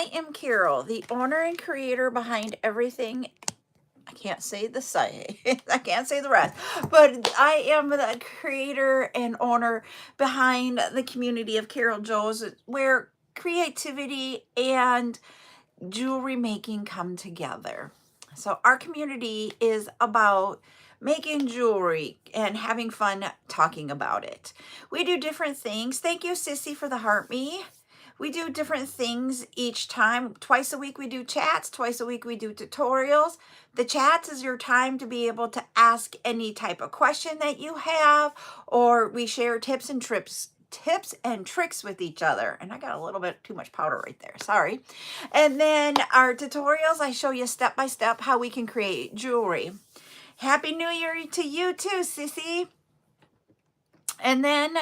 I am Carol, the owner and creator behind everything. I can't say the say, I can't say the rest, but I am the creator and owner behind the community of CarolJo's, where creativity and jewelry making come together. So our community is about making jewelry and having fun talking about it. We do different things. Thank you, Sissy, for the heart me. We do different things each time. Twice a week we do chats, twice a week we do tutorials. The chats is your time to be able to ask any type of question that you have, or we share tips and tricks with each other. And I got a little bit too much powder right there, sorry. And then our tutorials, I show you step by step how we can create jewelry. Happy New Year to you too, Sissy. And then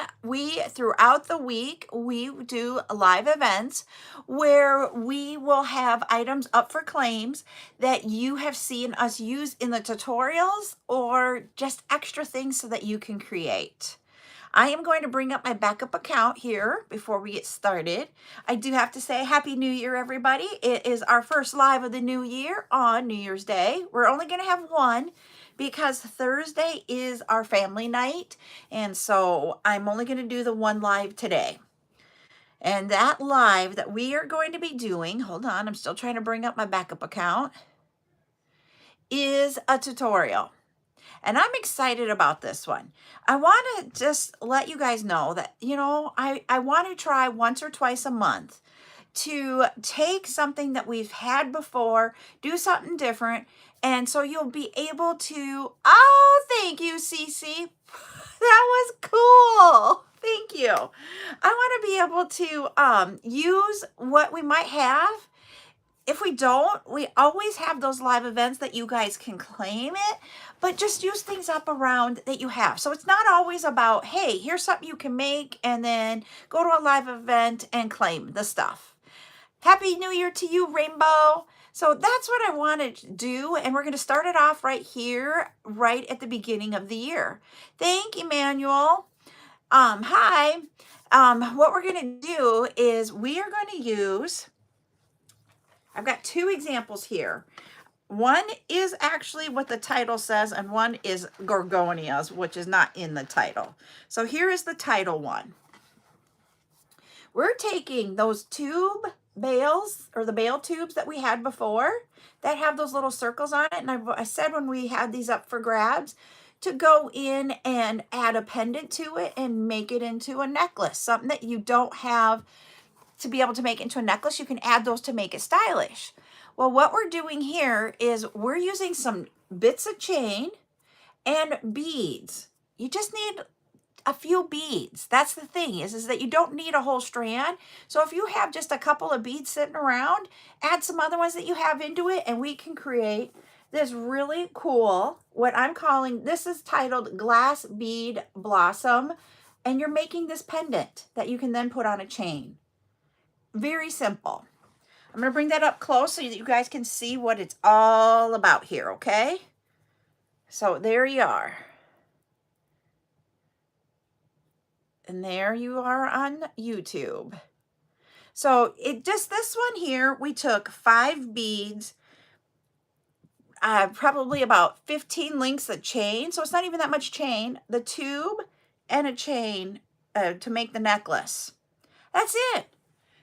throughout the week, we do live events where we will have items up for claims that you have seen us use in the tutorials, or just extra things so that you can create. I am going to bring up my backup account here before we get started. I do have to say Happy New Year, everybody. It is our first live of the new year on New Year's Day. We're only going to have one because Thursday is our family night. And so I'm only going to do the one live today. And that live that we are going to be doing, hold on, I'm still trying to bring up my backup account, is a tutorial. And I'm excited about this one. I want to just let you guys know that, I want to try once or twice a month to take something that we've had before, do something different. And so you'll be able to, oh, thank you, Cece. That was cool. Thank you. I want to be able to use what we might have. If we don't, we always have those live events that you guys can claim it, but just use things up around that you have. So it's not always about, hey, here's something you can make and then go to a live event and claim the stuff. Happy New Year to you, Rainbow. So that's what I wanted to do, and we're going to start it off right here, right at the beginning of the year. Thank you, Emmanuel. Hi. What we're going to do is we are going to use, I've got two examples here. One is actually what the title says, and one is Gorgonias, which is not in the title. So here is the title one. We're taking those tube bales, or the bale tubes that we had before that have those little circles on it. And I said when we had these up for grabs to go in and add a pendant to it and make it into a necklace. Something that you don't have to be able to make into a necklace, you can add those to make it stylish. Well, what we're doing here is we're using some bits of chain and beads. You just need a few beads. That's the thing is that you don't need a whole strand. So if you have just a couple of beads sitting around, add some other ones that you have into it, and we can create this really cool, what I'm calling, this is titled Glass Bead Blossom, and you're making this pendant that you can then put on a chain. Very simple. I'm going to bring that up close so that you guys can see what it's all about here, okay? So there you are. And there you are on YouTube. So this one here, we took 5 beads, probably about 15 links of chain. So it's not even that much chain, the tube and a chain to make the necklace. That's it.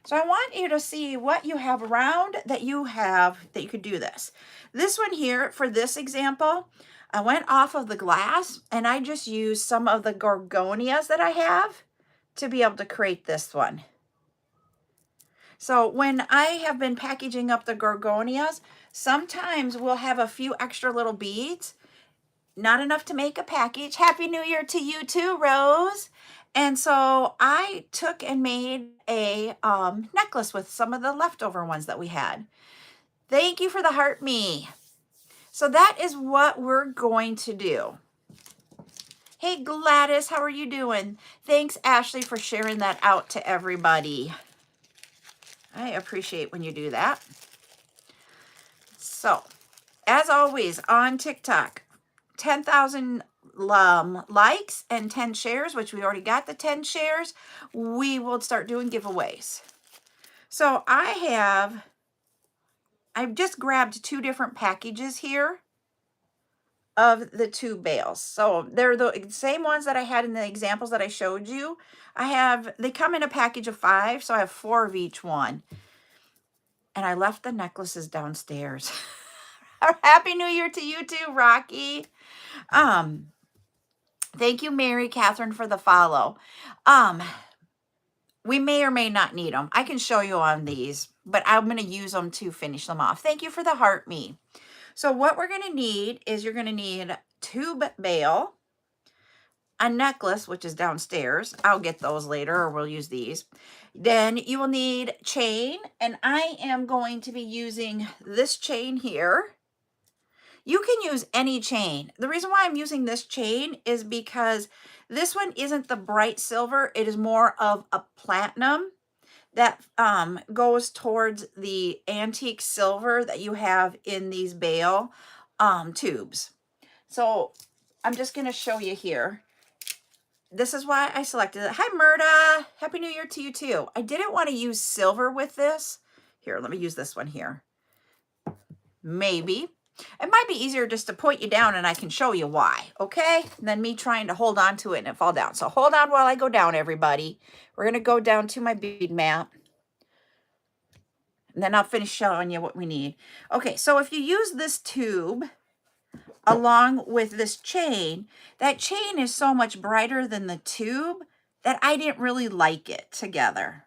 So I want you to see what you have around that you could do this. This one here, for this example, I went off of the glass and I just used some of the Gorgonias that I have to be able to create this one. So when I have been packaging up the Gorgonias, sometimes we'll have a few extra little beads, not enough to make a package. Happy New Year to you too, Rose. And so I took and made a necklace with some of the leftover ones that we had. Thank you for the heart me. So that is what we're going to do. Hey Gladys, how are you doing? Thanks Ashley for sharing that out to everybody. I appreciate when you do that. So as always on TikTok, 10,000 likes and 10 shares, which we already got the 10 shares, we will start doing giveaways. So I've just grabbed 2 different packages here of the 2 bales. So they're the same ones that I had in the examples that I showed you. They come in a package of 5, so I have 4 of each one. And I left the necklaces downstairs. Happy New Year to you too, Rocky. Thank you, Mary Catherine, for the follow. We may or may not need them. I can show you on these, but I'm going to use them to finish them off. Thank you for the heart me. So what we're going to need is you're going to need tube bail, a necklace, which is downstairs. I'll get those later, or we'll use these. Then you will need chain, and I am going to be using this chain here. You can use any chain. The reason why I'm using this chain is because this one isn't the bright silver. It is more of a platinum that goes towards the antique silver that you have in these bail tubes. So I'm just going to show you here. This is why I selected it. Hi, Murda. Happy New Year to you too. I didn't want to use silver with this. Here, let me use this one here. Maybe. It might be easier just to point you down and I can show you why, okay? Than me trying to hold on to it and it fall down. So hold on while I go down, everybody. We're going to go down to my bead mat. And then I'll finish showing you what we need. Okay, so if you use this tube along with this chain, that chain is so much brighter than the tube that I didn't really like it together.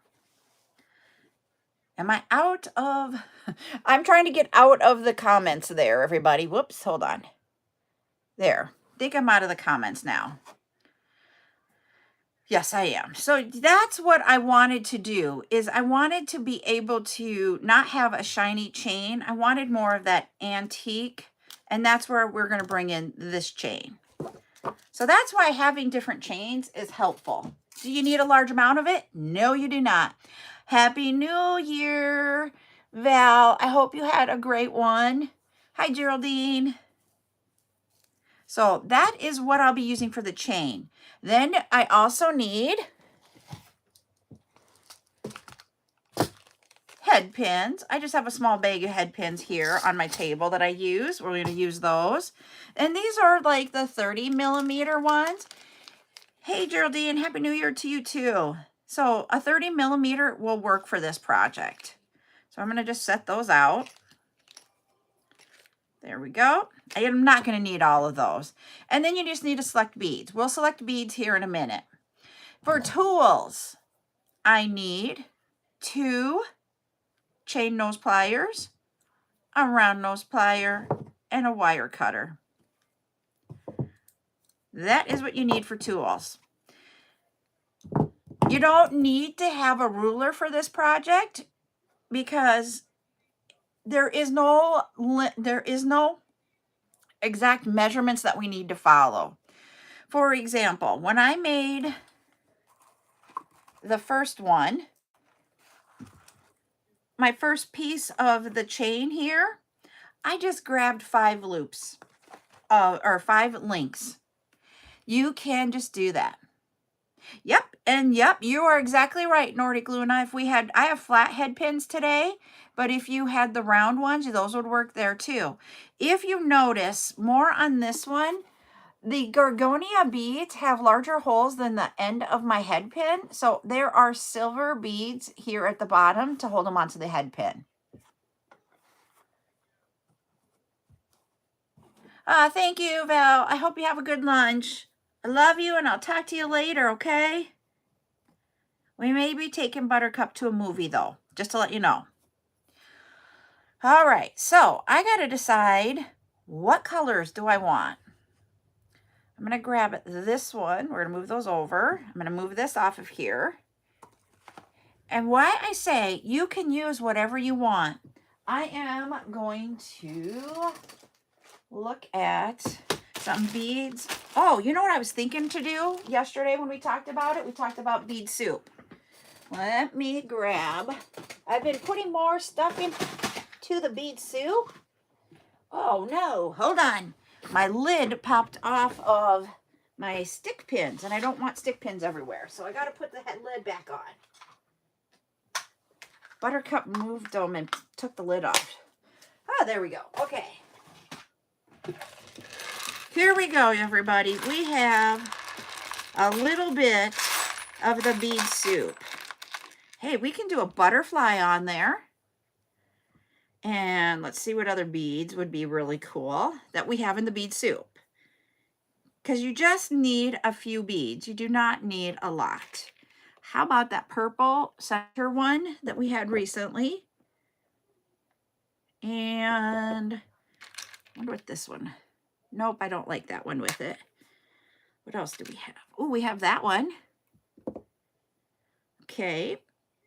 Am I out of... I'm trying to get out of the comments there, everybody. Whoops, hold on. There. I think I'm out of the comments now. Yes, I am. So that's what I wanted to do, is I wanted to be able to not have a shiny chain. I wanted more of that antique, and that's where we're going to bring in this chain. So that's why having different chains is helpful. Do you need a large amount of it? No, you do not. Happy New Year, Val. I hope you had a great one. Hi, Geraldine. So that is what I'll be using for the chain. Then I also need head pins. I just have a small bag of head pins here on my table that I use. We're going to use those. And these are like the 30mm ones. Hey, Geraldine, Happy New Year to you too. So a 30mm will work for this project. So I'm going to just set those out. There we go. I am not going to need all of those. And then you just need to select beads. We'll select beads here in a minute. For tools, I need 2 chain nose pliers, a round nose plier, and a wire cutter. That is what you need for tools. You don't need to have a ruler for this project because there is no exact measurements that we need to follow. For example, when I made the first one, my first piece of the chain here, I just grabbed 5 loops or 5 links. You can just do that. Yep, and yep, you are exactly right, Nordic Luna. I have flat head pins today, but if you had the round ones, those would work there too. If you notice more on this one, the Gorgonia beads have larger holes than the end of my head pin. So there are silver beads here at the bottom to hold them onto the head pin. Thank you, Val. I hope you have a good lunch. I love you, and I'll talk to you later, okay? We may be taking Buttercup to a movie, though, just to let you know. All right, so I got to decide what colors do I want. I'm going to grab this one. We're going to move those over. I'm going to move this off of here. And why I say you can use whatever you want, I am going to look at some beads. Oh, you know what I was thinking to do yesterday when we talked about it? We talked about bead soup. Let me grab. I've been putting more stuff into the bead soup. Oh no, hold on. My lid popped off of my stick pins, and I don't want stick pins everywhere. So I got to put the lid back on. Buttercup moved them and took the lid off. Ah, there we go. Okay. Here we go, everybody. We have a little bit of the bead soup. Hey, we can do a butterfly on there. And let's see what other beads would be really cool that we have in the bead soup. Because you just need a few beads. You do not need a lot. How about that purple center one that we had recently? And I wonder what this one. Nope, I don't like that one with it. What else do we have? Oh, we have that one. Okay,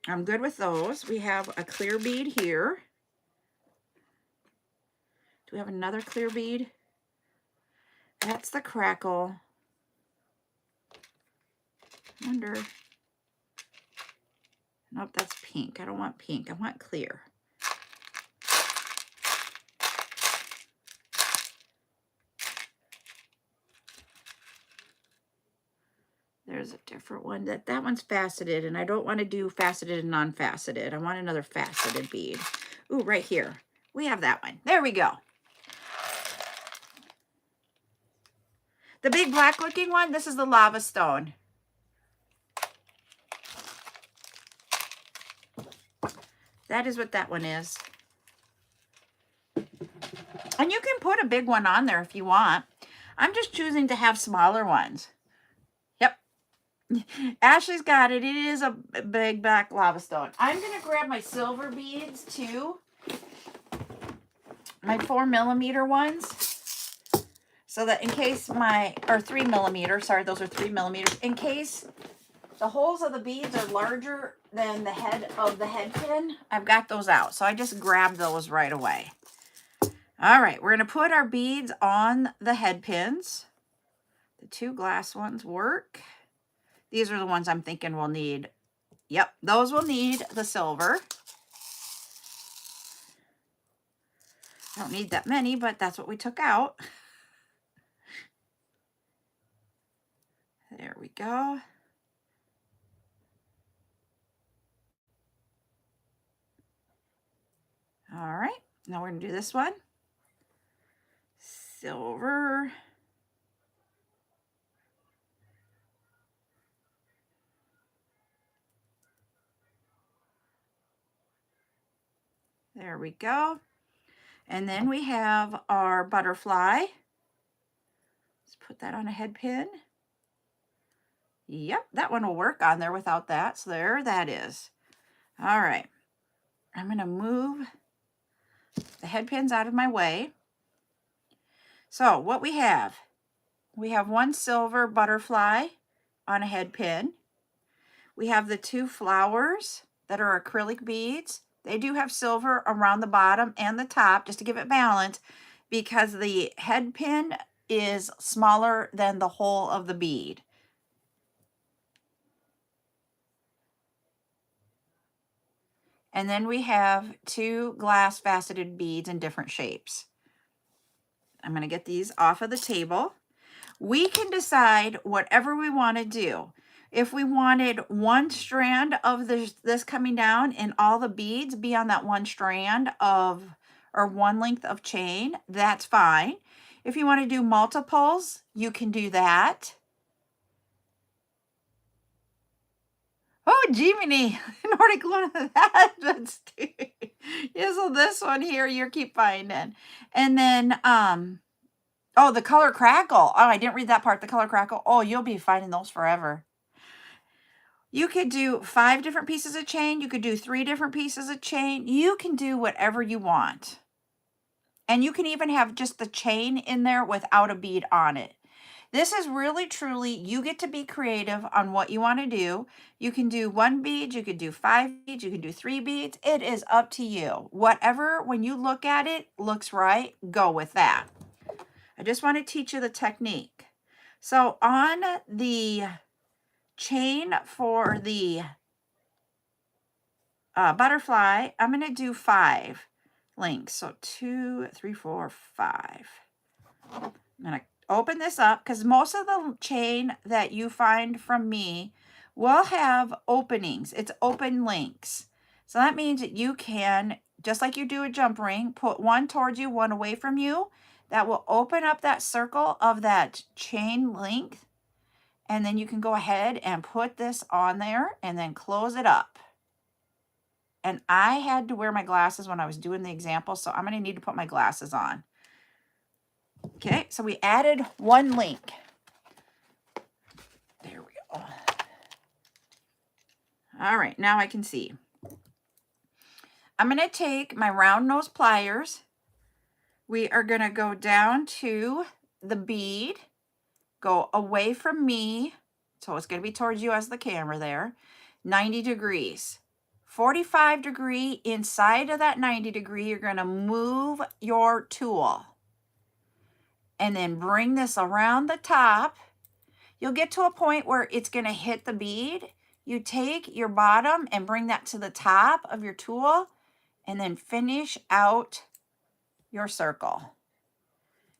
I'm good with those. We have a clear bead here. Do we have another clear bead? That's the crackle. I wonder. Nope, that's pink. I don't want pink. I want clear. There's a different one. That one's faceted, and I don't want to do faceted and non-faceted. I want another faceted bead. Ooh, right here. We have that one. There we go. The big black looking one, this is the lava stone. That is what that one is. And you can put a big one on there if you want. I'm just choosing to have smaller ones. Yep. Ashley's got it. It is a big black lava stone. I'm going to grab my silver beads too. My 4mm ones. So that in case or 3mm, sorry, those are 3mm. In case the holes of the beads are larger than the head of the head pin, I've got those out. So I just grabbed those right away. All right, we're going to put our beads on the head pins. The 2 glass ones work. These are the ones I'm thinking we'll need. Yep, those will need the silver. I don't need that many, but that's what we took out. There we go. All right, now we're going to do this one. Silver. There we go. And then we have our butterfly. Let's put that on a head pin. Yep, that one will work on there without that. So there that is. All right. I'm going to move the head pins out of my way. So what we have 1 silver butterfly on a head pin. We have the 2 flowers that are acrylic beads. They do have silver around the bottom and the top just to give it balance because the head pin is smaller than the hole of the bead. And then we have 2 glass faceted beads in different shapes. I'm going to get these off of the table. We can decide whatever we want to do. If we wanted 1 strand of this coming down and all the beads be on that 1 strand of, or 1 length of chain, that's fine. If you want to do multiples, you can do that. Oh, Jiminy, Nordic one of that. Yeah, so this one here, you keep finding. And then, oh, the color crackle. Oh, I didn't read that part, the color crackle. Oh, you'll be finding those forever. You could do 5 different pieces of chain. You could do 3 different pieces of chain. You can do whatever you want. And you can even have just the chain in there without a bead on it. This is really, truly, you get to be creative on what you want to do. You can do 1 bead, you could do 5 beads, you can do 3 beads. It is up to you. Whatever, when you look at it, looks right, go with that. I just want to teach you the technique. So on the chain for the butterfly, I'm going to do 5 links. So 2, 3, 4, 5. I'm going to open this up because most of the chain that you find from me will have openings. It's open links. So that means that you can, just like you do a jump ring, put one towards you, one away from you. That will open up that circle of that chain length. And then you can go ahead and put this on there and then close it up. And I had to wear my glasses when I was doing the example, so I'm going to need to put my glasses on. Okay, so we added one link. There we go. All right, now I can see. I'm going to take my round nose pliers. We are going to go down to the bead, go away from me. So it's going to be towards you as the camera there. 90 degrees. 45 degree inside of that 90 degree, you're going to move your tool. And then bring this around the top. You'll get to a point where it's going to hit the bead. You take your bottom and bring that to the top of your tool and then finish out your circle.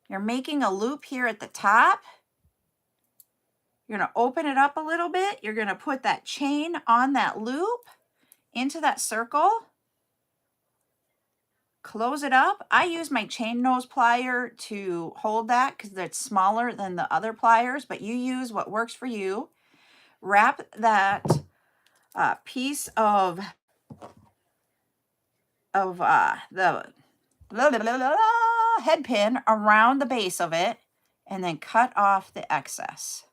You're making a loop here at the top. You're going to open it up a little bit. You're going to put that chain on that loop into that circle. Close it up. I use my chain nose plier to hold that because it's smaller than the other pliers, but you use what works for you. Wrap that piece of the head pin around the base of it and then cut off the excess.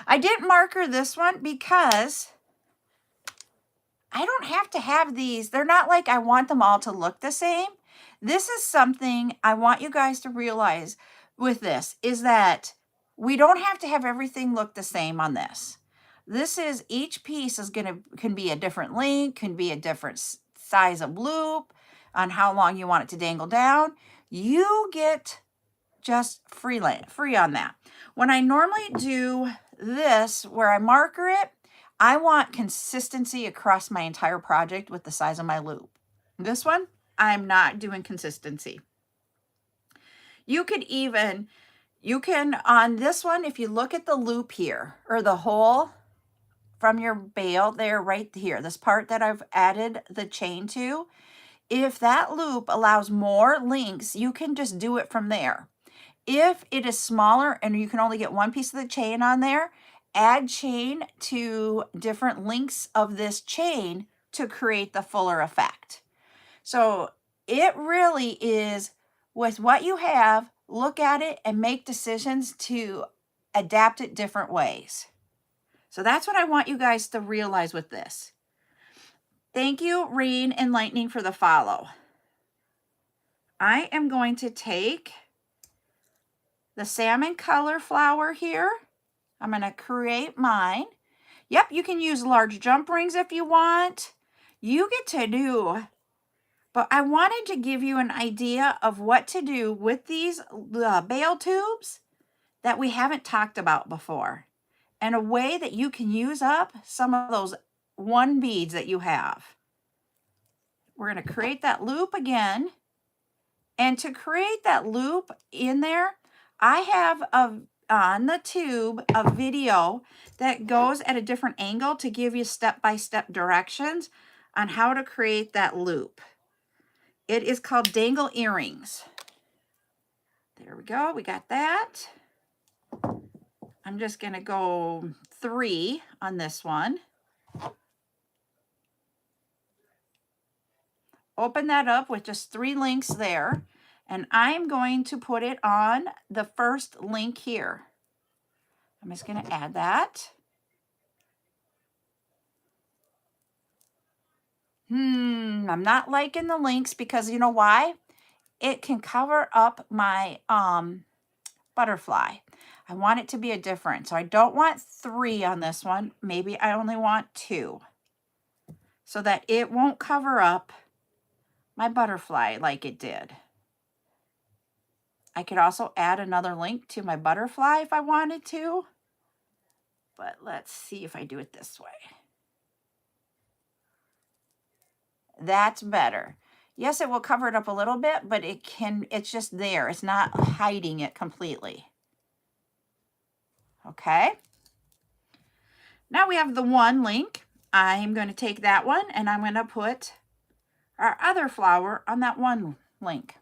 I didn't marker this one because I don't have to have these. They're not like I want them all to look the same. This is something I want you guys to realize with this is that we don't have to have everything look the same on this. This is, each piece is can be a different length, can be a different size of loop on how long you want it to dangle down. You get just free on that. When I normally do this where I marker it, I want consistency across my entire project with the size of my loop. This one, I'm not doing consistency. You can, on this one, if you look at the loop here, or the hole from your bail there, right here, this part that I've added the chain to, if that loop allows more links, you can just do it from there. If it is smaller and you can only get one piece of the chain on there, add chain to different links of this chain to create the fuller effect. So it really is, with what you have, look at it and make decisions to adapt it different ways. So that's what I want you guys to realize with this. Thank you, Rain and Lightning, for the follow. I am going to take the salmon color flower here. I'm going to create mine. Yep, you can use large jump rings if you want. You get to do. But I wanted to give you an idea of what to do with these bail tubes that we haven't talked about before. And a way that you can use up some of those one beads that you have. We're going to create that loop again. And to create that loop in there, I have on the tube a video that goes at a different angle to give you step-by-step directions on how to create that loop. It is called Dangle Earrings. There we go. We got that. I'm just going to go 3 on this one. Open that up with just 3 links there. And I'm going to put it on the first link here. I'm just going to add that. I'm not liking the links because you know why? It can cover up my butterfly. I want it to be a different. So I don't want 3 on this one. Maybe I only want 2. So that it won't cover up my butterfly like it did. I could also add another link to my butterfly if I wanted to. But let's see if I do it this way. That's better. Yes, it will cover it up a little bit, but it's just there. It's not hiding it completely. Okay. Now we have the one link. I'm going to take that one and I'm going to put our other flower on that one link.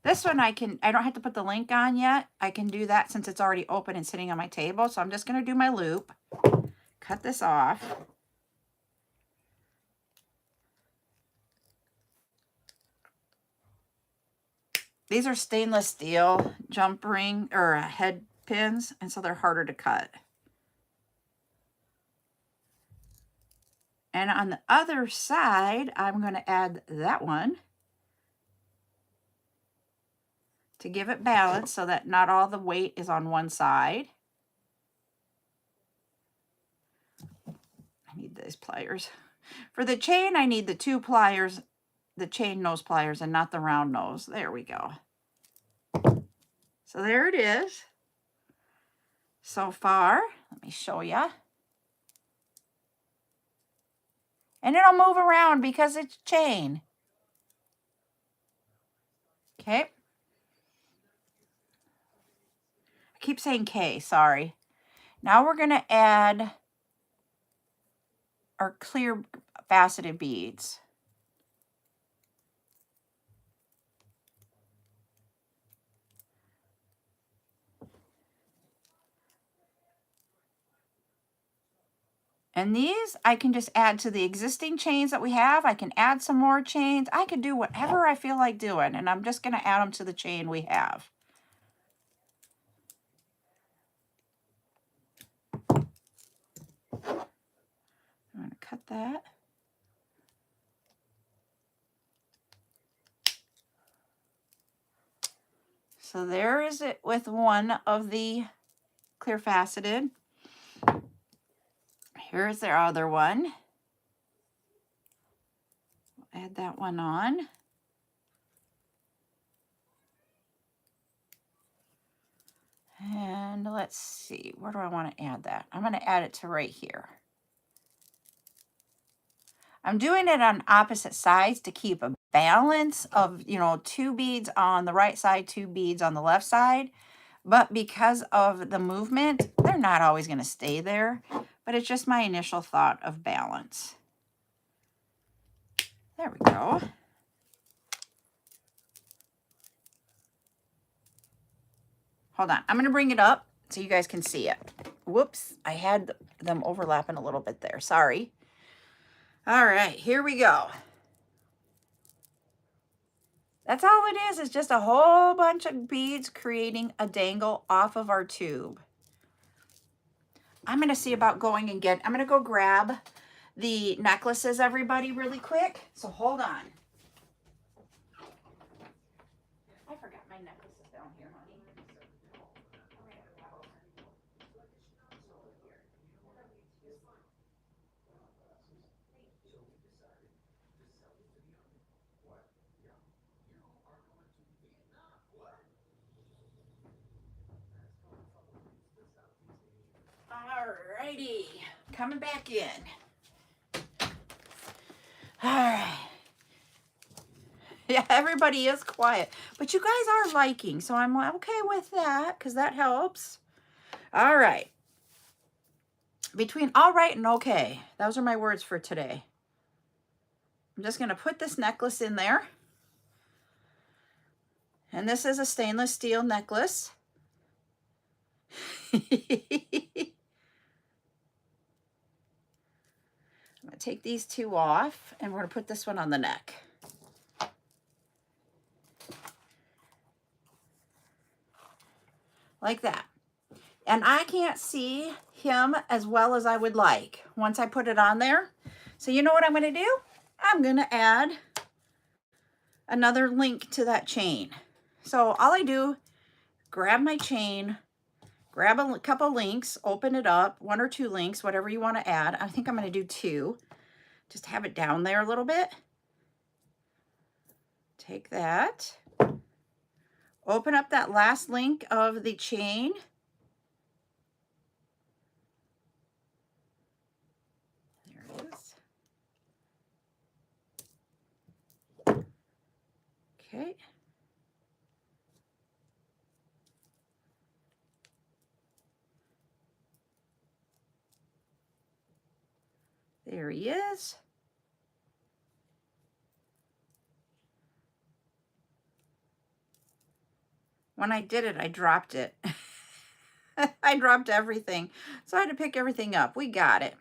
This one I don't have to put the link on yet. I can do that since it's already open and sitting on my table. So I'm just going to do my loop, cut this off. These are stainless steel jump ring or head pins, and so they're harder to cut. And on the other side, I'm going to add that one to give it balance so that not all the weight is on one side. I need these pliers. For the chain, I need the 2 pliers, the chain nose pliers, and not the round nose. There we go. So there it is. So far, let me show you. And it'll move around because it's chain. Okay. I keep saying K, sorry. Now we're going to add our clear faceted beads. And these I can just add to the existing chains that we have. I can add some more chains. I can do whatever I feel like doing, and I'm just going to add them to the chain we have. I'm going to cut that. So there is it with one of the clear faceted. Here's their other one. Add that one on. And let's see, where do I want to add that? I'm going to add it to right here. I'm doing it on opposite sides to keep a balance of, 2 beads on the right side, 2 beads on the left side. But because of the movement, they're not always going to stay there. But it's just my initial thought of balance. There we go. Hold on. I'm going to bring it up so you guys can see it. Whoops. I had them overlapping a little bit there. Sorry. All right. Here we go. That's all it is. It's just a whole bunch of beads creating a dangle off of our tube. I'm going to see about going and I'm going to go grab the necklaces, everybody, really quick. So hold on. I forgot my necklaces down here, honey. Alrighty, coming back in. All right. Yeah, everybody is quiet, but you guys are liking, so I'm okay with that because that helps. All right. Between all right and okay, those are my words for today. I'm just going to put this necklace in there. And this is a stainless steel necklace. I'm going to take these 2 off, and we're going to put this one on the neck. Like that. And I can't see him as well as I would like once I put it on there. So you know what I'm going to do? I'm going to add another link to that chain. So all I do, grab my chain, grab a couple links, open it up, 1 or 2 links, whatever you want to add. I think I'm going to do 2. Just have it down there a little bit. Take that. Open up that last link of the chain. There it is. Okay. There he is. When I did it, I dropped it. I dropped everything. So I had to pick everything up. We got it.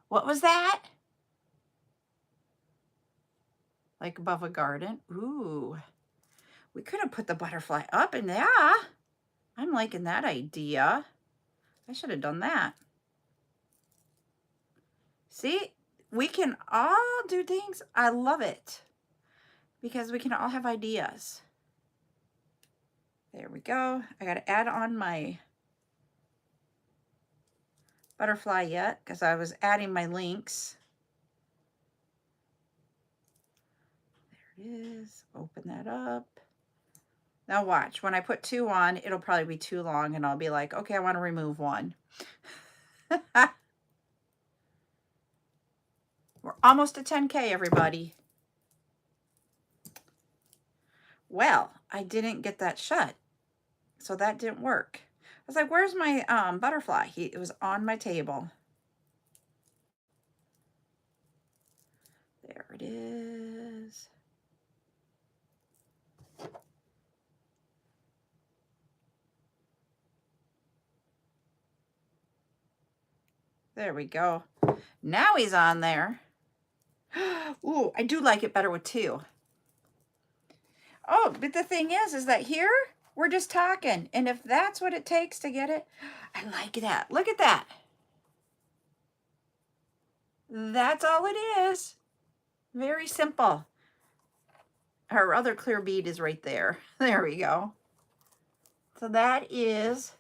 What was that? Like above a garden? Ooh. We could have put the butterfly up in there. I'm liking that idea. I should have done that. See, we can all do things. I love it because we can all have ideas. There we go. I got to add on my butterfly yet because I was adding my links. There it is. Open that up. Now watch, when I put 2 on, it'll probably be too long and I'll be like, okay, I want to remove 1. We're almost at 10K, everybody. Well, I didn't get that shut, so that didn't work. I was like, where's my butterfly? It was on my table. There it is. There we go. Now he's on there. Ooh, I do like it better with 2. Oh, but the thing is that here, we're just talking. And if that's what it takes to get it, I like that. Look at that. That's all it is. Very simple. Our other clear bead is right there. There we go. So that is,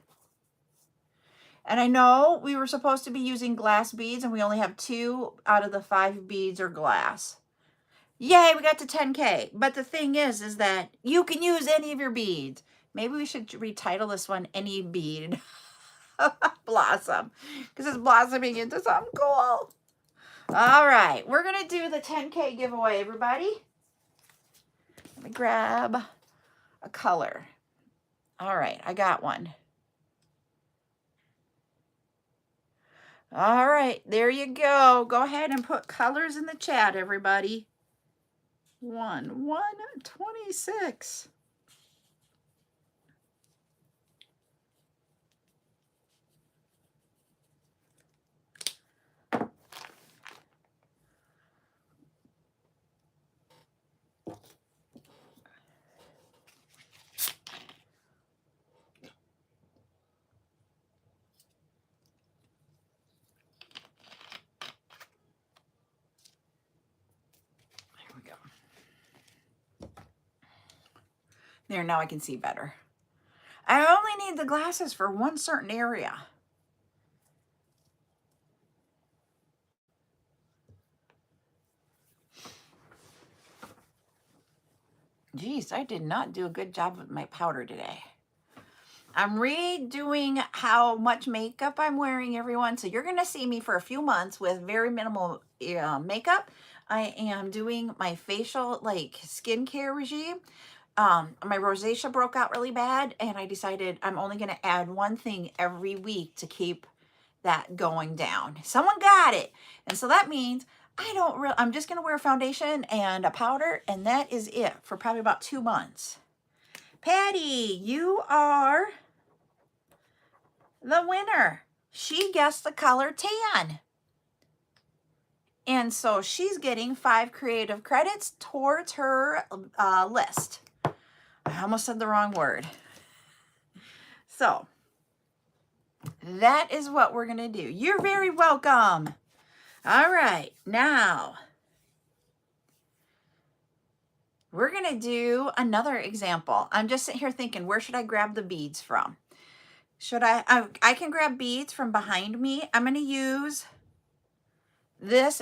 and I know we were supposed to be using glass beads and we only have 2 out of the 5 beads are glass. Yay, we got to 10K. But the thing is that you can use any of your beads. Maybe we should retitle this one Any Bead Blossom, because it's blossoming into something cool. All right, we're going to do the 10K giveaway, everybody. Let me grab a color. All right, I got one. All right, there you go. Go ahead and put colors in the chat, everybody. 1/126. There we go. There, now I can see better. I only need the glasses for one certain area. Geez, I did not do a good job with my powder today. I'm redoing how much makeup I'm wearing, everyone. So you're going to see me for a few months with very minimal makeup. I am doing my facial, like, skincare regime. My rosacea broke out really bad, and I decided I'm only going to add one thing every week to keep that going down. Someone got it. And so that means I'm just going to wear foundation and a powder, and that is it for probably about 2 months. Patty, you are the winner. She guessed the color tan. And so she's getting 5 creative credits towards her list. I almost said the wrong word. So that is what we're going to do. You're very welcome. All right, now we're going to do another example. I'm just sitting here thinking, where should I grab the beads from? Should I can grab beads from behind me. I'm going to use this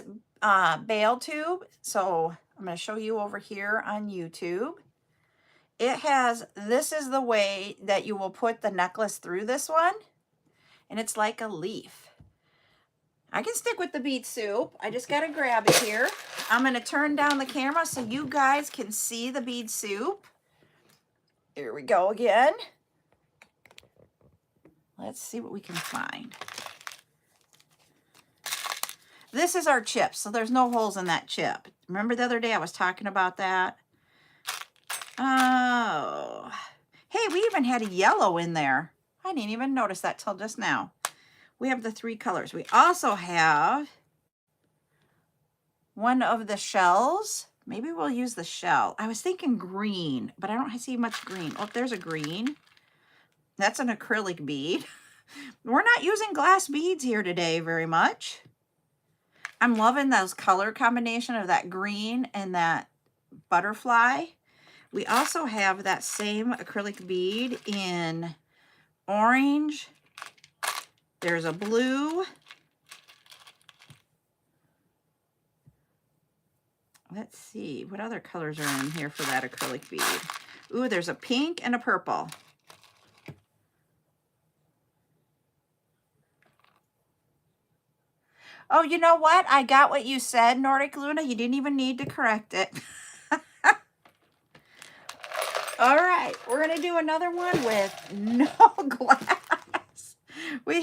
bail tube. So I'm going to show you over here on YouTube. It has, this is the way that you will put the necklace through this one. And it's like a leaf. I can stick with the beet soup. I just got to grab it here. I'm going to turn down the camera so you guys can see the beet soup. Here we go again. Let's see what we can find. This is our chip, so there's no holes in that chip. Remember the other day I was talking about that? Oh. Hey, we even had a yellow in there. I didn't even notice that till just now. We have the 3 colors. We also have one of the shells. Maybe we'll use the shell. I was thinking green, but I don't see much green. Oh, there's a green. That's an acrylic bead. We're not using glass beads here today very much. I'm loving those color combination of that green and that butterfly. We also have that same acrylic bead in orange. There's a blue. Let's see, what other colors are in here for that acrylic bead? Ooh, there's a pink and a purple. Oh, you know what? I got what you said, Nordic Luna. You didn't even need to correct it. All right, we're going to do another one with no glass. We're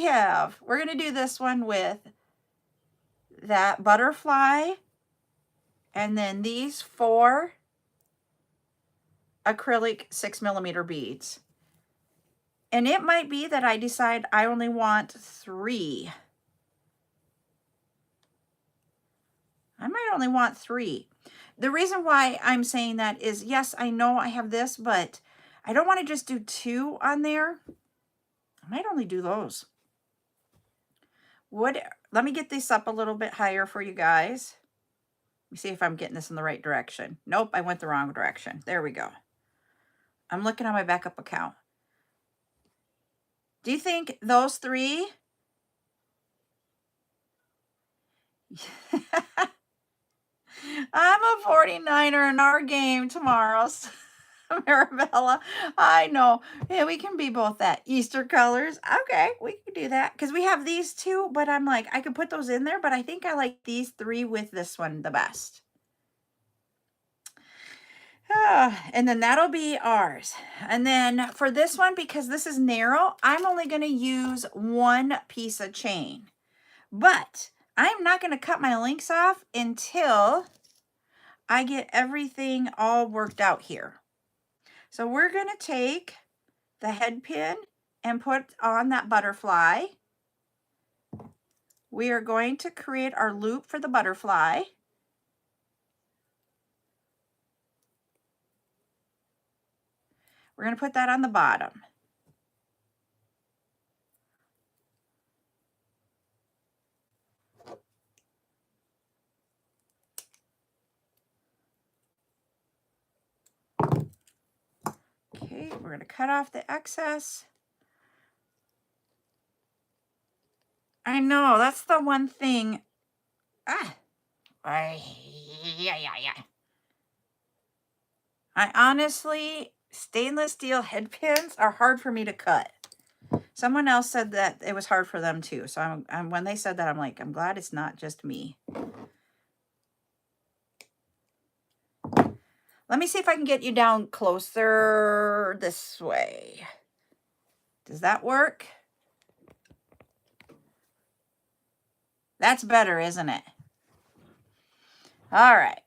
going to do this one with that butterfly and then these 4 acrylic 6mm beads. And it might be that I decide I only want 3. I might only want 3. The reason why I'm saying that is, yes, I know I have this, but I don't want to just do 2 on there. I might only do those. Let me get this up a little bit higher for you guys. Let me see if I'm getting this in the right direction. Nope, I went the wrong direction. There we go. I'm looking on my backup account. Do you think those 3? I'm a 49er in our game tomorrow, Marabella. I know. Yeah, we can be both that. Easter colors. Okay, we can do that. Because we have these 2, but I'm like, I could put those in there, but I think I like these 3 with this one the best. And then that'll be ours. And then for this one, because this is narrow, I'm only going to use 1 piece of chain. But I'm not going to cut my links off until I get everything all worked out here. So we're going to take the head pin and put on that butterfly. We are going to create our loop for the butterfly. We're going to put that on the bottom. Okay, we're going to cut off the excess. I know, that's the one thing. I honestly, stainless steel head pins are hard for me to cut. Someone else said that it was hard for them too. So when they said that, I'm like, I'm glad it's not just me. Let me see if I can get you down closer this way. Does that work? That's better, isn't it? All right.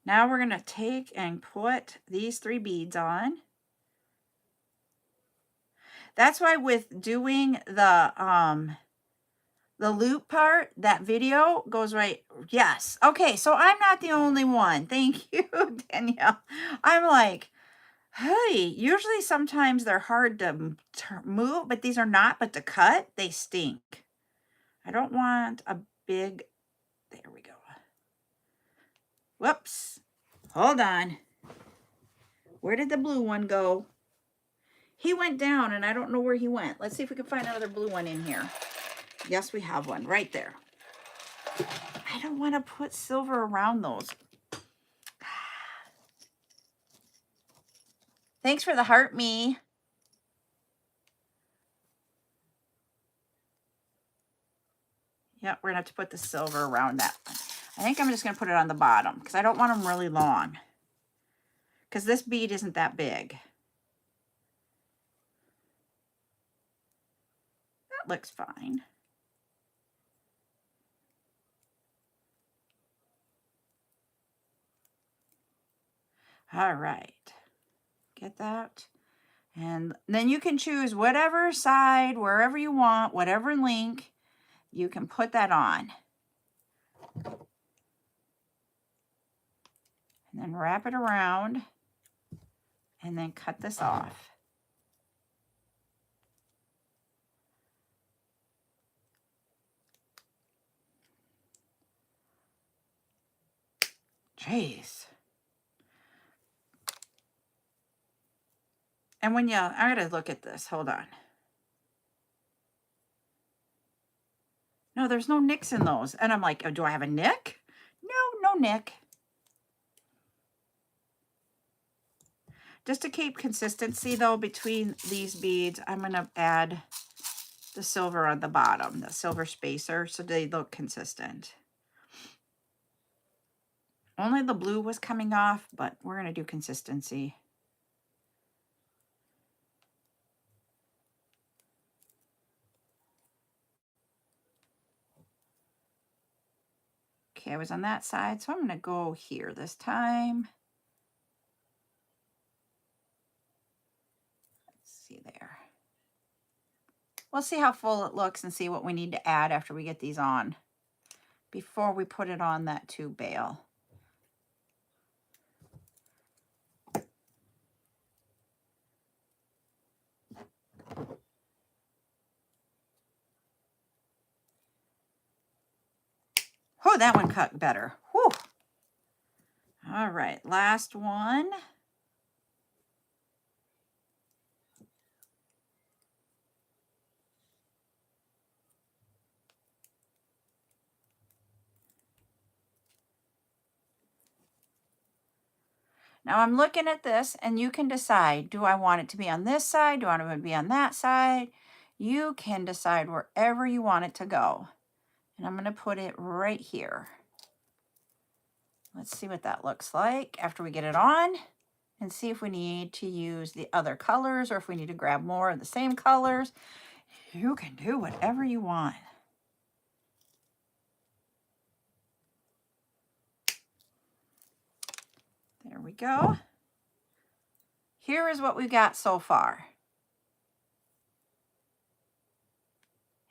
Now we're going to take and put these 3 beads on. That's why with doing the loop part, that video goes right. Yes. Okay, so I'm not the only one. Thank you, Danielle. I'm like, hey, usually sometimes they're hard to move, but these are not. But to cut, they stink. I don't want a big, there we go. Whoops. Hold on. Where did the blue one go? He went down and I don't know where he went. Let's see if we can find another blue one in here. Yes, we have one right there. I don't want to put silver around those. Thanks for the heart, me. Yep, we're gonna have to put the silver around that one. I think I'm just gonna put it on the bottom because I don't want them really long. Because this bead isn't that big. That looks fine. All right, get that. And then you can choose whatever side, wherever you want, whatever link, you can put that on. And then wrap it around and then cut this off. Jeez. And when you, I gotta look at this, hold on. No, there's no nicks in those. And I'm like, oh, do I have a nick? No, no nick. Just to keep consistency though between these beads, I'm gonna add the silver on the bottom, the silver spacer, so they look consistent. Only the blue was coming off, but we're gonna do consistency. Okay, I was on that side, so I'm gonna go here this time. Let's see there. We'll see how full it looks and see what we need to add after we get these on, before we put it on that tube bail. Oh, that one cut better. Whew. All right, last one. Now I'm looking at this and you can decide, do I want it to be on this side? Do I want it to be on that side? You can decide wherever you want it to go. And I'm going to put it right here. Let's see what that looks like after we get it on, and see if we need to use the other colors or if we need to grab more of the same colors. You can do whatever you want. There we go. Here is what we've got so far.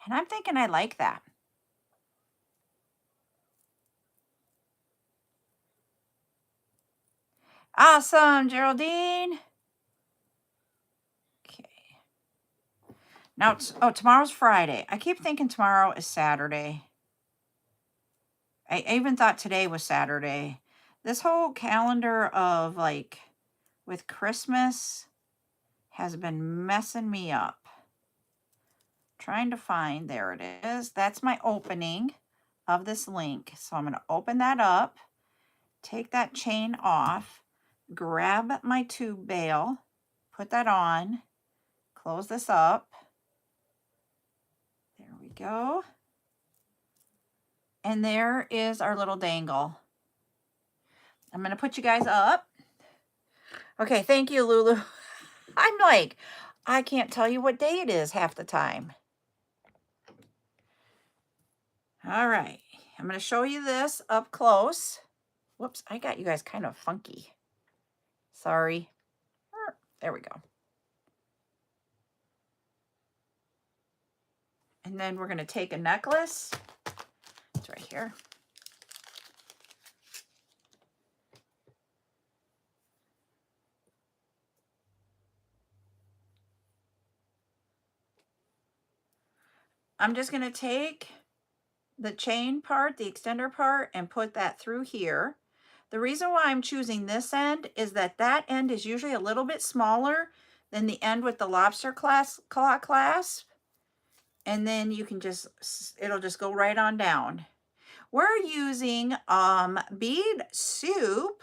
And I'm thinking I like that. Awesome, Geraldine. Okay. Now, tomorrow's Friday. I keep thinking tomorrow is Saturday. I even thought today was Saturday. This whole calendar of like with Christmas has been messing me up. Trying to find, there it is. That's my opening of this link. So I'm going to open that up, take that chain off, grab my tube bail, put that on, close this up. There we go. And there is our little dangle. I'm going to put you guys up. Okay, thank you, Lulu. I'm like, I can't tell you what day it is half the time. All right, I'm going to show you this up close. Whoops, I got you guys kind of funky. Sorry. There we go. And then we're going to take a necklace. It's right here. I'm just going to take the chain part, the extender part, and put that through here. The reason why I'm choosing this end is that that end is usually a little bit smaller than the end with the lobster claw clasp. And then you can just, it'll just go right on down. We're using bead soup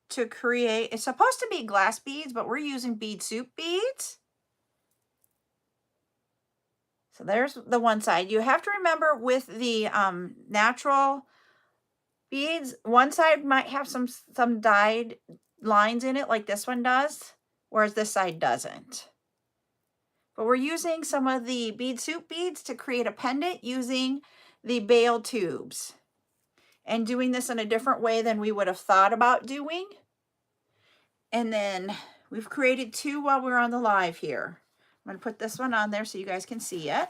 to create, it's supposed to be glass beads, but we're using bead soup beads. So there's the one side. You have to remember with the natural beads, one side might have some dyed lines in it like this one does, whereas this side doesn't. But we're using some of the bead soup beads to create a pendant using the bail tubes and doing this in a different way than we would have thought about doing. And then we've created two while we're on the live here. I'm going to put this one on there so you guys can see it.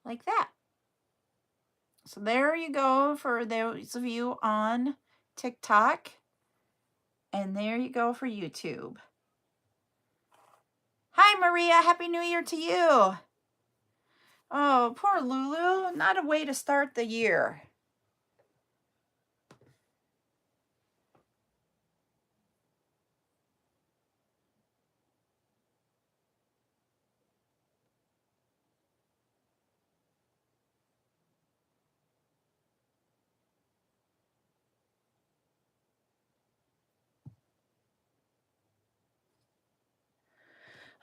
Like that. So there you go for those of you on TikTok. And there you go for YouTube. Hi, Maria. Happy New Year to you. Oh, poor Lulu. Not a way to start the year.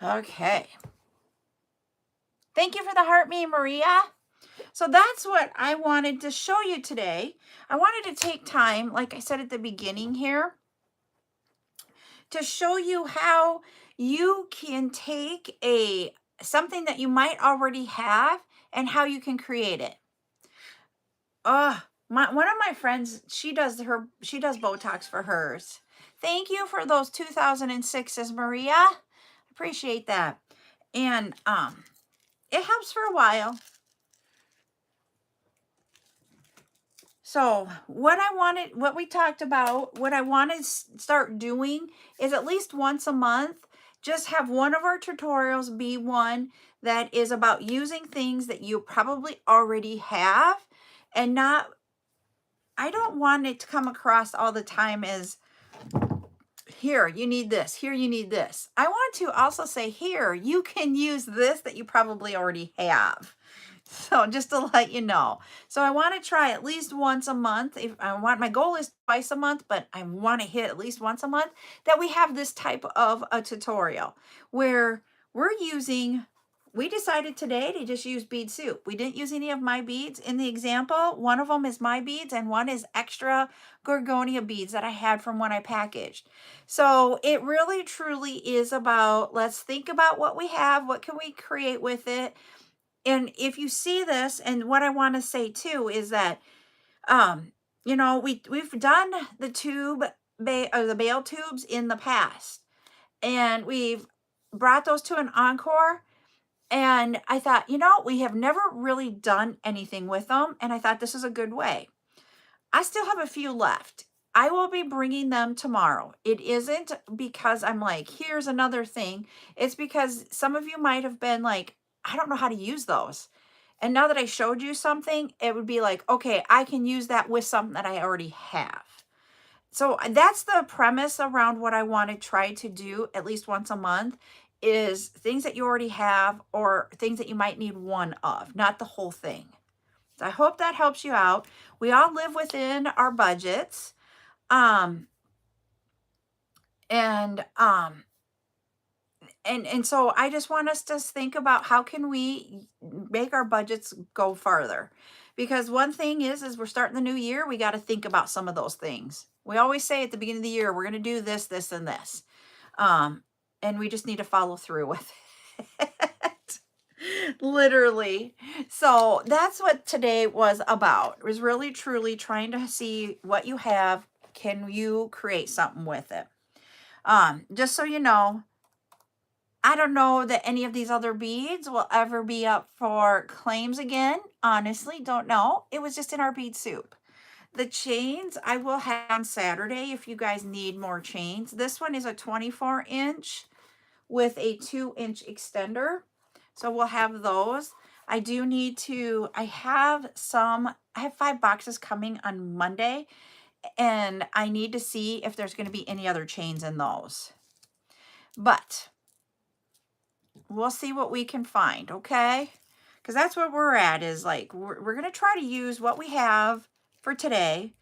Okay. Thank you for the heart me, Maria. So that's what I wanted to show you today. I wanted to take time, like I said at the beginning here, to show you how you can take something that you might already have and how you can create it. One of my friends, she does Botox for hers. Thank you for those 2006s, Maria. Appreciate that. And it helps for a while. So what we talked about, what I want to start doing is at least once a month, just have one of our tutorials be one that is about using things that you probably already have and not, I don't want it to come across all the time as, here, you need this, here, you need this. I want to also say, here, you can use this that you probably already have. So just to let you know. So I want to try at least once a month. My goal is twice a month, but I want to hit at least once a month that we have this type of a tutorial where we decided today to just use bead soup. We didn't use any of my beads. In the example, one of them is my beads and one is extra Gorgonia beads that I had from when I packaged. So it really truly is about, let's think about what we have, what can we create with it. And if you see this, and what I want to say too is that, we've done the bail tubes in the past, and we've brought those to an encore. And I thought, we have never really done anything with them. And I thought this is a good way. I still have a few left. I will be bringing them tomorrow. It isn't because I'm like, here's another thing. It's because some of you might have been like, I don't know how to use those. And now that I showed you something, it would be like, okay, I can use that with something that I already have. So that's the premise around what I want to try to do at least once a month, is things that you already have or things that you might need one of, not the whole thing. So I hope that helps you out. We all live within our budgets. And so I just want us to think about how can we make our budgets go farther. Because one thing is we're starting the new year, we got to think about some of those things. We always say at the beginning of the year, we're going to do this, this, and this. And we just need to follow through with it. Literally. So that's what today was about. It was really, truly trying to see what you have. Can you create something with it? Just so you know, I don't know that any of these other beads will ever be up for claims again. Honestly, don't know. It was just in our bead soup. The chains I will have on Saturday if you guys need more chains. This one is a 24-inch with a 2-inch extender. So we'll have those. I have 5 boxes coming on Monday, and I need to see if there's going to be any other chains in those. But we'll see what we can find, okay? Because that's where we're at, is like, we're going to try to use what we have for today.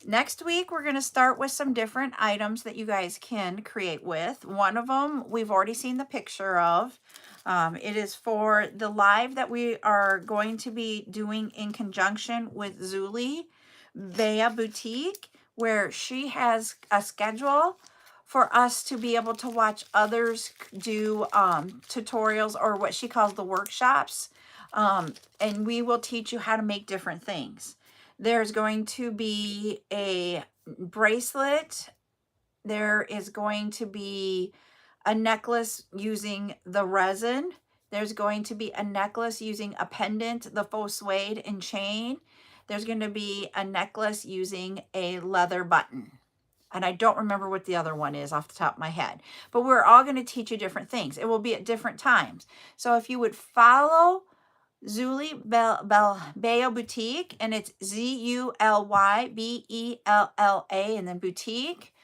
Next week, we're going to start with some different items that you guys can create with. One of them we've already seen the picture of. It is for the live that we are going to be doing in conjunction with Zuli Bea Boutique, where she has a schedule for us to be able to watch others do tutorials, or what she calls the workshops. And we will teach you how to make different things. There's going to be a bracelet. There is going to be a necklace using the resin. There's going to be a necklace using a pendant, the faux suede and chain. There's going to be a necklace using a leather button. And I don't remember what the other one is off the top of my head. But we're all going to teach you different things. It will be at different times. So if you would follow Zuli Bea Boutique, and it's ZULYBELLA, and then boutique.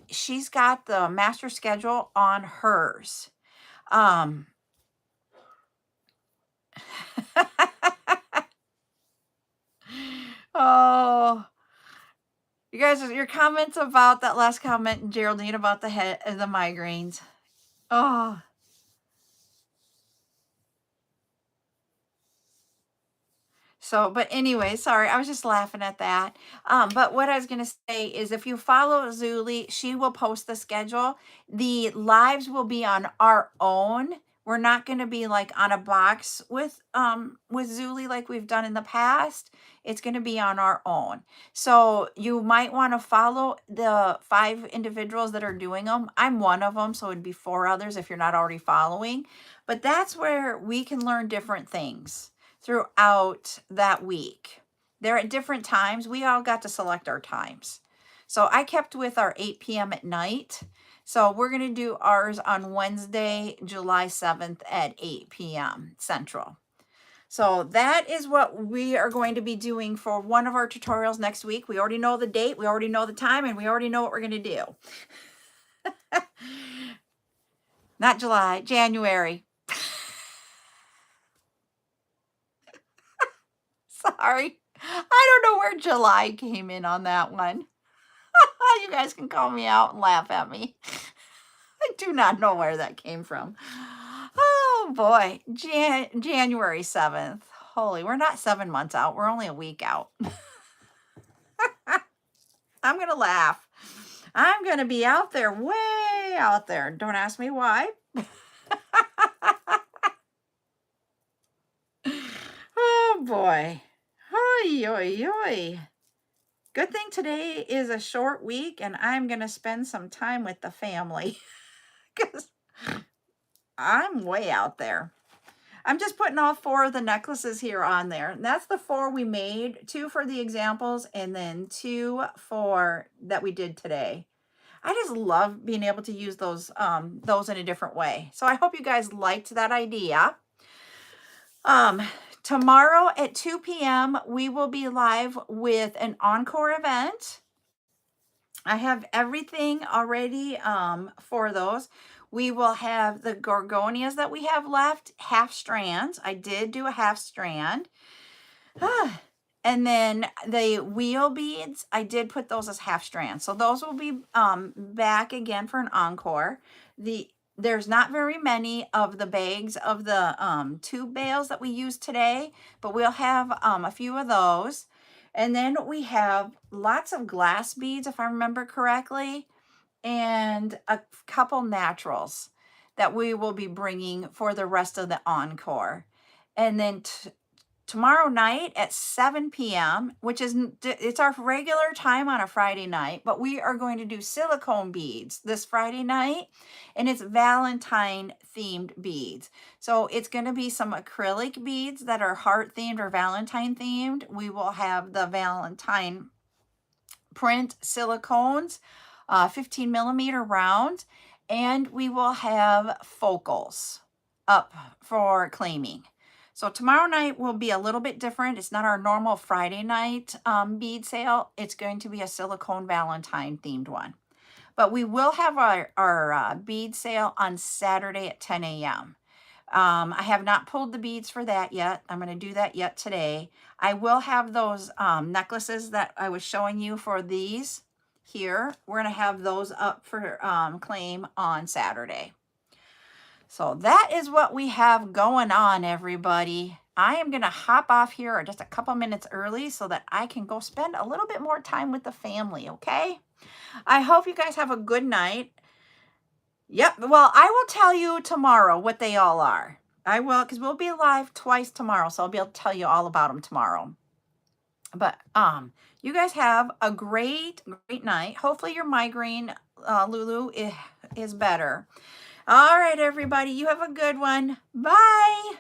She's got the master schedule on hers. Oh, you guys, your comments about that last comment, Geraldine, about the head and the migraines. Oh. So, but anyway, sorry, I was just laughing at that. But what I was going to say is, if you follow Zuli, she will post the schedule. The lives will be on our own. We're not going to be like on a box with Zuli like we've done in the past. It's going to be on our own. So you might want to follow the 5 individuals that are doing them. I'm one of them, so it'd be 4 others if you're not already following. But that's where we can learn different things throughout that week. They're at different times. We all got to select our times. So I kept with our 8 p.m. at night. So we're going to do ours on Wednesday, July 7th at 8 p.m. Central. So that is what we are going to be doing for one of our tutorials next week. We already know the date, we already know the time, and we already know what we're going to do. Not July, January. Sorry. I don't know where July came in on that one. You guys can call me out and laugh at me. I do not know where that came from. Oh boy, January 7th. Holy, we're not 7 months out. We're only a week out. I'm going to laugh. I'm going to be out there, way out there. Don't ask me why. Oh boy. Oy, oy, oy. Good thing today is a short week and I'm going to spend some time with the family because I'm way out there. I'm just putting all 4 of the necklaces here on there. And that's the 4 we made, 2 for the examples and then 2 for that we did today. I just love being able to use those in a different way. So I hope you guys liked that idea. Tomorrow at 2 p.m., we will be live with an encore event. I have everything already for those. We will have the gorgonias that we have left, half strands. I did do a half strand. And then the wheel beads, I did put those as half strands. So those will be back again for an encore. There's not very many of the bags of the tube bales that we use today, but we'll have a few of those. And then we have lots of glass beads, if I remember correctly, and a couple naturals that we will be bringing for the rest of the encore. And then tomorrow night at 7 p.m., which is, it's our regular time on a Friday night, but we are going to do silicone beads this Friday night, and it's Valentine themed beads. So it's going to be some acrylic beads that are heart themed or Valentine themed. We will have the Valentine print silicones, 15 millimeter round, and we will have focals up for claiming. So tomorrow night will be a little bit different. It's not our normal Friday night bead sale. It's going to be a silicone Valentine themed one. But we will have our bead sale on Saturday at 10 a.m. I have not pulled the beads for that yet. I'm going to do that yet today. I will have those necklaces that I was showing you for these here. We're going to have those up for claim on Saturday. So that is what we have going on, everybody. I am going to hop off here just a couple minutes early so that I can go spend a little bit more time with the family, okay? I hope you guys have a good night. Yep, well, I will tell you tomorrow what they all are. I will, because we'll be live twice tomorrow, so I'll be able to tell you all about them tomorrow. But you guys have a great night. Hopefully your migraine, Lulu, is better. All right, everybody, you have a good one. Bye.